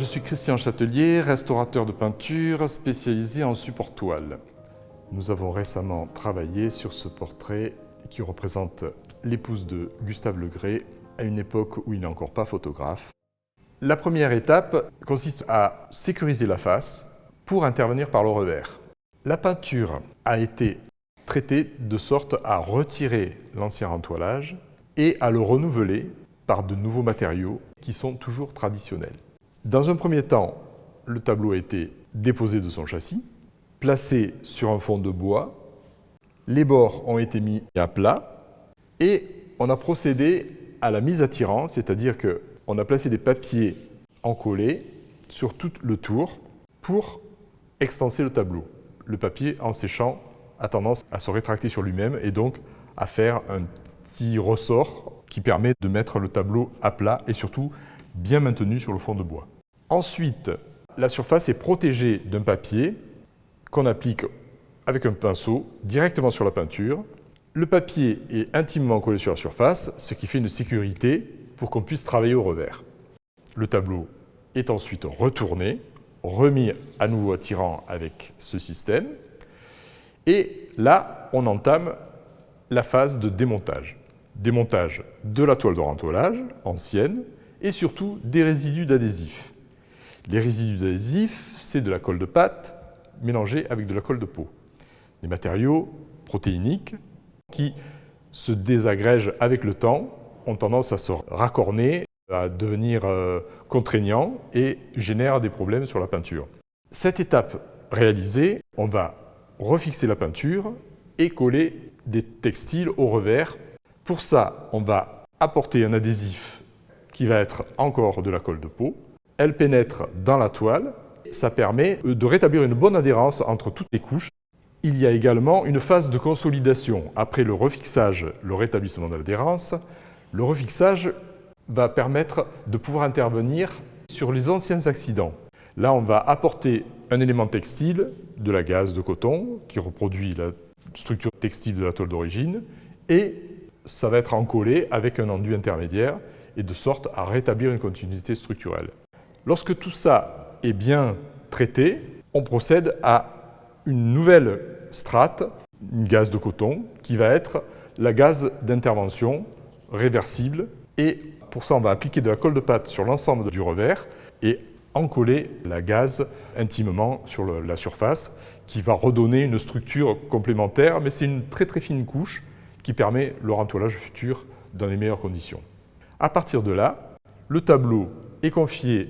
suis Christian Chatelier, restaurateur de peinture spécialisé en support toile. Nous avons récemment travaillé sur ce portrait qui représente l'épouse de Gustave Le Gray à une époque où il n'est encore pas photographe. La première étape consiste à sécuriser la face pour intervenir par le revers. La peinture a été traitée de sorte à retirer l'ancien rentoilage et à le renouveler par de nouveaux matériaux qui sont toujours traditionnels. Dans un premier temps, le tableau a été déposé de son châssis, placé sur un fond de bois, les bords ont été mis à plat et on a procédé à la mise à tirant, c'est-à-dire qu'on a placé des papiers encollés sur tout le tour pour extenser le tableau. Le papier, en séchant, a tendance à se rétracter sur lui-même et donc à faire un petit ressort qui permet de mettre le tableau à plat et surtout bien maintenu sur le fond de bois. Ensuite, la surface est protégée d'un papier qu'on applique avec un pinceau directement sur la peinture. Le papier est intimement collé sur la surface, ce qui fait une sécurité pour qu'on puisse travailler au revers. Le tableau est ensuite retourné, remis à nouveau à tirant avec ce système. Et là, on entame la phase de démontage. Démontage de la toile de rentoilage ancienne et surtout des résidus d'adhésif. Les résidus d'adhésif, c'est de la colle de pâte mélangée avec de la colle de peau. Des matériaux protéiniques qui se désagrègent avec le temps, ont tendance à se racorner, à devenir contraignants et génèrent des problèmes sur la peinture. Cette étape réalisée, on va refixer la peinture et coller des textiles au revers. Pour ça, on va apporter un adhésif qui va être encore de la colle de peau. Elle pénètre dans la toile. Ça permet de rétablir une bonne adhérence entre toutes les couches. Il y a également une phase de consolidation. Après le refixage, le rétablissement de l'adhérence, le refixage va permettre de pouvoir intervenir sur les anciens accidents. Là, on va apporter un élément textile, de la gaze de coton, qui reproduit la structure textile de la toile d'origine, et ça va être encollé avec un enduit intermédiaire, et de sorte à rétablir une continuité structurelle. Lorsque tout ça est bien traité, on procède à une nouvelle strate, une gaze de coton, qui va être la gaze d'intervention réversible. Et pour ça, on va appliquer de la colle de pâte sur l'ensemble du revers et encoller la gaze intimement sur la surface, qui va redonner une structure complémentaire, mais c'est une très très fine couche qui permet le rentoilage futur dans les meilleures conditions. À partir de là, le tableau est confié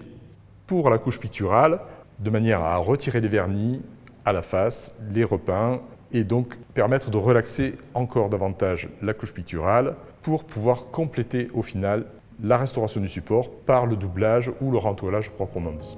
pour la couche picturale, de manière à retirer les vernis à la face, les repeints, et donc permettre de relaxer encore davantage la couche picturale pour pouvoir compléter au final la restauration du support par le doublage ou le rentoilage proprement dit.